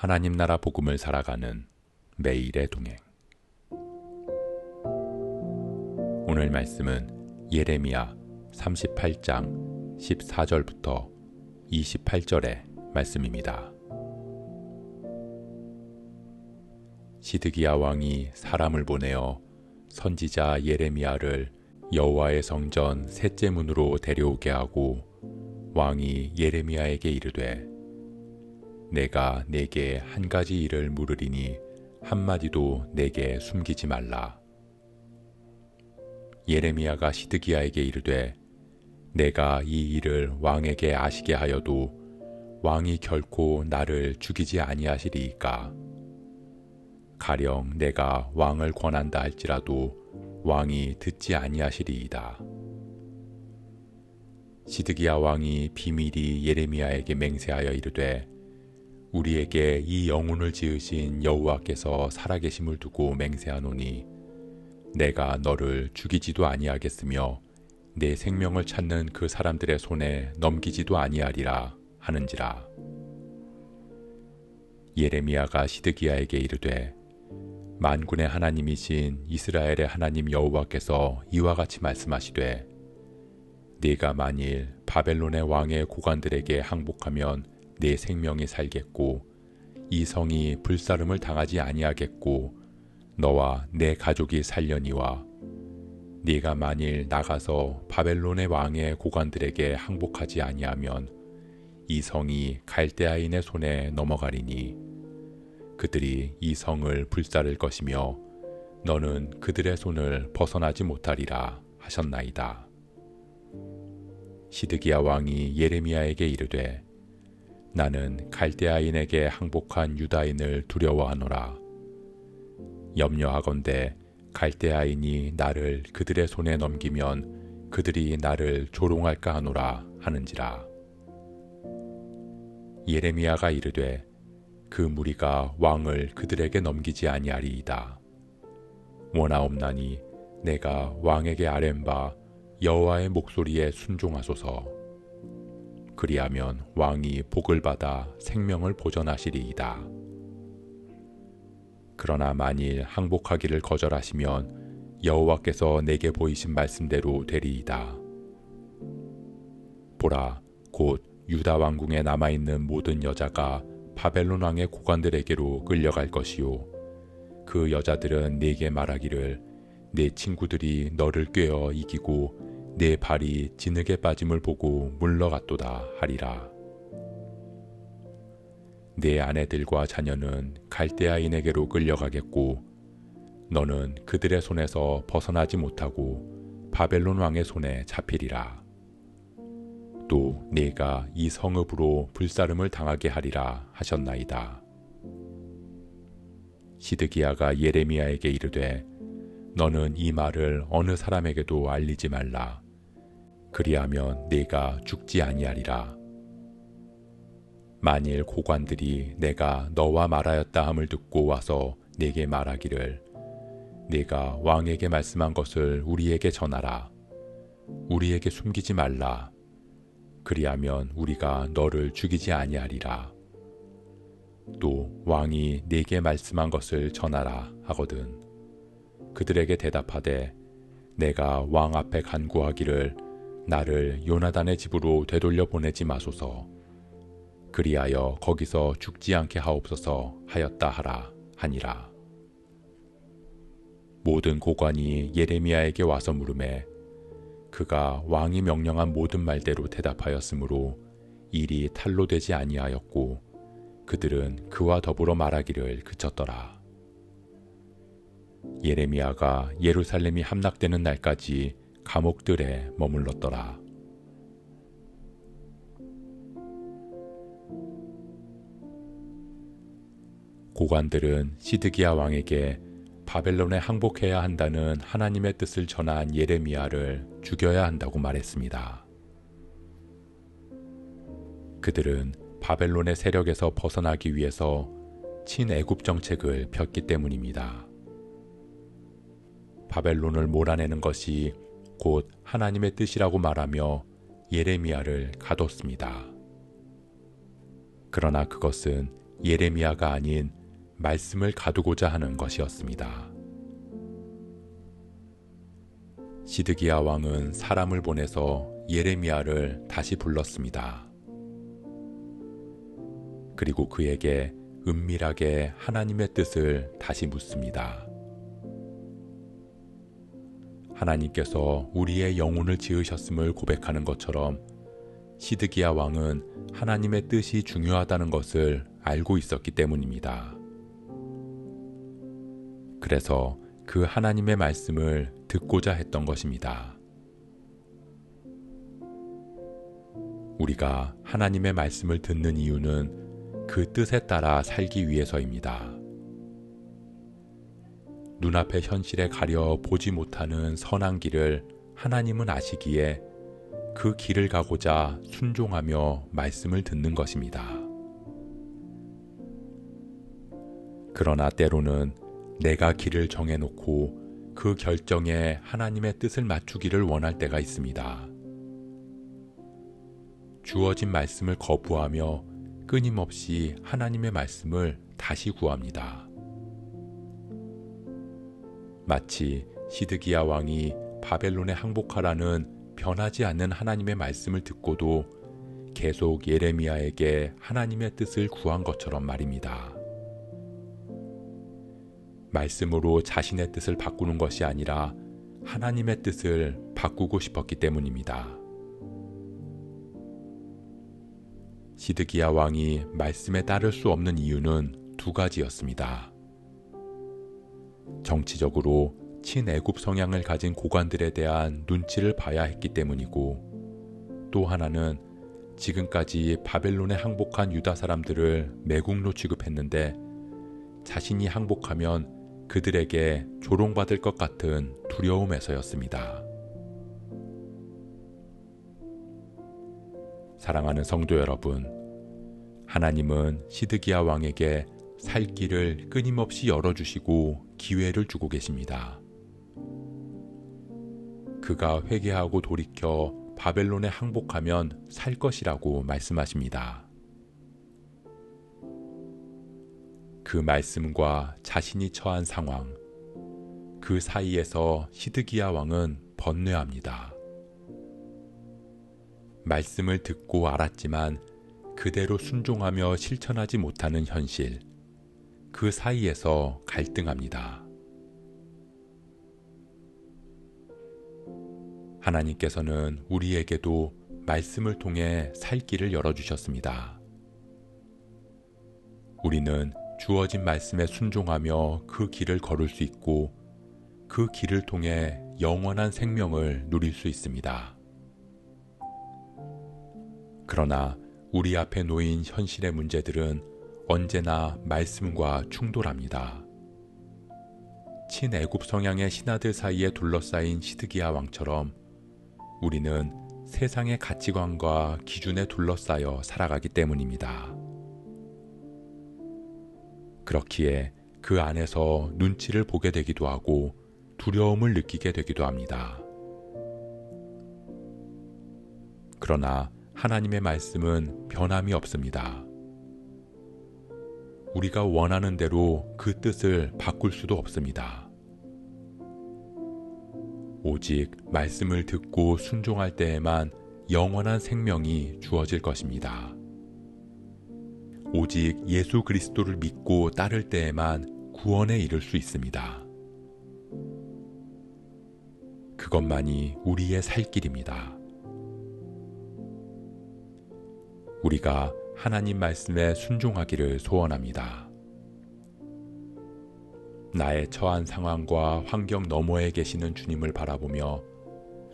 하나님 나라 복음을 살아가는 매일의 동행. 오늘 말씀은 예레미야 38장 14절부터 28절의 말씀입니다. 시드기야 왕이 사람을 보내어 선지자 예레미야를 여호와의 성전 셋째 문으로 데려오게 하고 왕이 예레미야에게 이르되 내가 네게 한 가지 일을 물으리니 한마디도 내게 숨기지 말라. 예레미야가 시드기야에게 이르되 내가 이 일을 왕에게 아시게 하여도 왕이 결코 나를 죽이지 아니하시리이까. 가령 내가 왕을 권한다 할지라도 왕이 듣지 아니하시리이다. 시드기야 왕이 비밀이 예레미야에게 맹세하여 이르되 우리에게 이 영혼을 지으신 여호와께서 살아계심을 두고 맹세하노니 내가 너를 죽이지도 아니하겠으며 내 생명을 찾는 그 사람들의 손에 넘기지도 아니하리라 하는지라. 예레미야가 시드기야에게 이르되 만군의 하나님이신 이스라엘의 하나님 여호와께서 이와 같이 말씀하시되 네가 만일 바벨론의 왕의 고관들에게 항복하면 내 생명이 살겠고 이 성이 불사름을 당하지 아니하겠고 너와 내 가족이 살려니와 네가 만일 나가서 바벨론의 왕의 고관들에게 항복하지 아니하면 이 성이 갈대아인의 손에 넘어가리니 그들이 이 성을 불사를 것이며 너는 그들의 손을 벗어나지 못하리라 하셨나이다. 시드기야 왕이 예레미야에게 이르되 나는 갈대아인에게 항복한 유다인을 두려워하노라. 염려하건대 갈대아인이 나를 그들의 손에 넘기면 그들이 나를 조롱할까 하노라 하는지라. 예레미야가 이르되 그 무리가 왕을 그들에게 넘기지 아니하리이다. 원하옵나니 내가 왕에게 아뢰는 바 여호와의 목소리에 순종하소서. 그리하면 왕이 복을 받아 생명을 보전하시리이다. 그러나 만일 항복하기를 거절하시면 여호와께서 내게 보이신 말씀대로 되리이다. 보라, 곧 유다 왕궁에 남아있는 모든 여자가 바벨론 왕의 고관들에게로 끌려갈 것이요 그 여자들은 네게 말하기를 내 친구들이 너를 꿰어 이기고 내 발이 진흙에 빠짐을 보고 물러갔도다 하리라. 내 아내들과 자녀는 갈대아인에게로 끌려가겠고 너는 그들의 손에서 벗어나지 못하고 바벨론 왕의 손에 잡히리라. 또 네가 이 성읍으로 불사름을 당하게 하리라 하셨나이다. 시드기야가 예레미야에게 이르되 너는 이 말을 어느 사람에게도 알리지 말라. 그리하면 네가 죽지 아니하리라. 만일 고관들이 내가 너와 말하였다 함을 듣고 와서 네게 말하기를 네가 왕에게 말씀한 것을 우리에게 전하라. 우리에게 숨기지 말라. 그리하면 우리가 너를 죽이지 아니하리라. 또 왕이 네게 말씀한 것을 전하라 하거든 그들에게 대답하되 내가 왕 앞에 간구하기를 나를 요나단의 집으로 되돌려 보내지 마소서. 그리하여 거기서 죽지 않게 하옵소서 하였다 하라 하니라. 모든 고관이 예레미야에게 와서 물으매 그가 왕이 명령한 모든 말대로 대답하였으므로 일이 탈로 되지 아니하였고 그들은 그와 더불어 말하기를 그쳤더라. 예레미야가 예루살렘이 함락되는 날까지 감옥들에 머물렀더라. 고관들은 시드기야 왕에게 바벨론에 항복해야 한다는 하나님의 뜻을 전한 예레미야를 죽여야 한다고 말했습니다. 그들은 바벨론의 세력에서 벗어나기 위해서 친애굽 정책을 폈기 때문입니다. 바벨론을 몰아내는 것이 곧 하나님의 뜻이라고 말하며 예레미야를 가뒀습니다. 그러나 그것은 예레미야가 아닌 말씀을 가두고자 하는 것이었습니다. 시드기야 왕은 사람을 보내서 예레미야를 다시 불렀습니다. 그리고 그에게 은밀하게 하나님의 뜻을 다시 묻습니다. 하나님께서 우리의 영혼을 지으셨음을 고백하는 것처럼 시드기야 왕은 하나님의 뜻이 중요하다는 것을 알고 있었기 때문입니다. 그래서 그 하나님의 말씀을 듣고자 했던 것입니다. 우리가 하나님의 말씀을 듣는 이유는 그 뜻에 따라 살기 위해서입니다. 눈앞의 현실에 가려 보지 못하는 선한 길을 하나님은 아시기에 그 길을 가고자 순종하며 말씀을 듣는 것입니다. 그러나 때로는 내가 길을 정해놓고 그 결정에 하나님의 뜻을 맞추기를 원할 때가 있습니다. 주어진 말씀을 거부하며 끊임없이 하나님의 말씀을 다시 구합니다. 마치 시드기야 왕이 바벨론에 항복하라는 변하지 않는 하나님의 말씀을 듣고도 계속 예레미야에게 하나님의 뜻을 구한 것처럼 말입니다. 말씀으로 자신의 뜻을 바꾸는 것이 아니라 하나님의 뜻을 바꾸고 싶었기 때문입니다. 시드기야 왕이 말씀에 따를 수 없는 이유는 두 가지였습니다. 정치적으로 친애굽 성향을 가진 고관들에 대한 눈치를 봐야 했기 때문이고, 또 하나는 지금까지 바벨론에 항복한 유다 사람들을 매국노 취급했는데 자신이 항복하면 그들에게 조롱받을 것 같은 두려움에서였습니다. 사랑하는 성도 여러분, 하나님은 시드기야 왕에게 살 길을 끊임없이 열어주시고 기회를 주고 계십니다. 그가 회개하고 돌이켜 바벨론에 항복하면 살 것이라고 말씀하십니다. 그 말씀과 자신이 처한 상황, 그 사이에서 시드기야 왕은 번뇌합니다. 말씀을 듣고 알았지만 그대로 순종하며 실천하지 못하는 현실, 그 사이에서 갈등합니다. 하나님께서는 우리에게도 말씀을 통해 살 길을 열어주셨습니다. 우리는 주어진 말씀에 순종하며 그 길을 걸을 수 있고 그 길을 통해 영원한 생명을 누릴 수 있습니다. 그러나 우리 앞에 놓인 현실의 문제들은 언제나 말씀과 충돌합니다. 친애굽 성향의 신하들 사이에 둘러싸인 시드기야 왕처럼 우리는 세상의 가치관과 기준에 둘러싸여 살아가기 때문입니다. 그렇기에 그 안에서 눈치를 보게 되기도 하고 두려움을 느끼게 되기도 합니다. 그러나 하나님의 말씀은 변함이 없습니다. 우리가 원하는 대로 그 뜻을 바꿀 수도 없습니다. 오직 말씀을 듣고 순종할 때에만 영원한 생명이 주어질 것입니다. 오직 예수 그리스도를 믿고 따를 때에만 구원에 이를 수 있습니다. 그것만이 우리의 살 길입니다. 우리가 하나님 말씀에 순종하기를 소원합니다. 나의 처한 상황과 환경 너머에 계시는 주님을 바라보며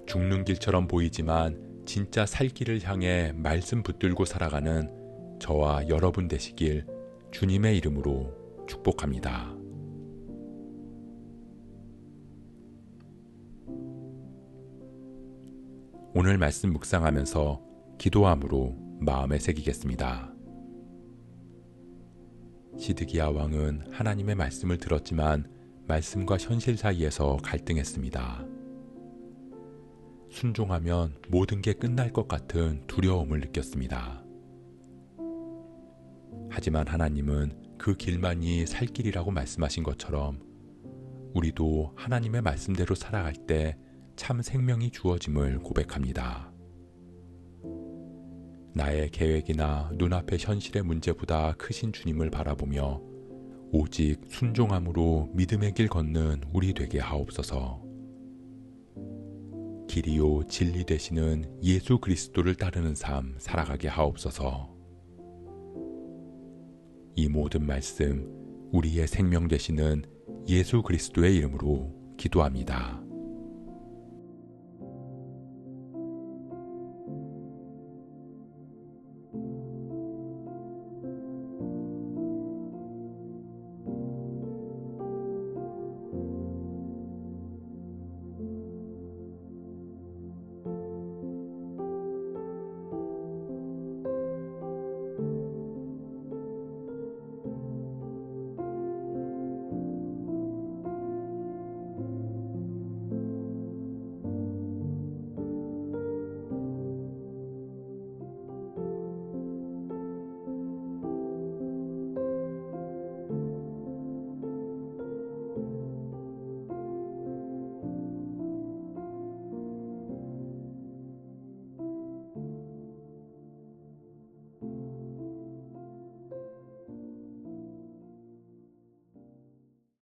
죽는 길처럼 보이지만 진짜 살 길을 향해 말씀 붙들고 살아가는 저와 여러분 되시길 주님의 이름으로 축복합니다. 오늘 말씀 묵상하면서 기도함으로 마음에 새기겠습니다. 시드기야 왕은 하나님의 말씀을 들었지만 말씀과 현실 사이에서 갈등했습니다. 순종하면 모든 게 끝날 것 같은 두려움을 느꼈습니다. 하지만 하나님은 그 길만이 살 길이라고 말씀하신 것처럼 우리도 하나님의 말씀대로 살아갈 때 참 생명이 주어짐을 고백합니다. 나의 계획이나 눈앞의 현실의 문제보다 크신 주님을 바라보며 오직 순종함으로 믿음의 길 걷는 우리 되게 하옵소서. 길이요 진리 되시는 예수 그리스도를 따르는 삶 살아가게 하옵소서. 이 모든 말씀 우리의 생명 되시는 예수 그리스도의 이름으로 기도합니다.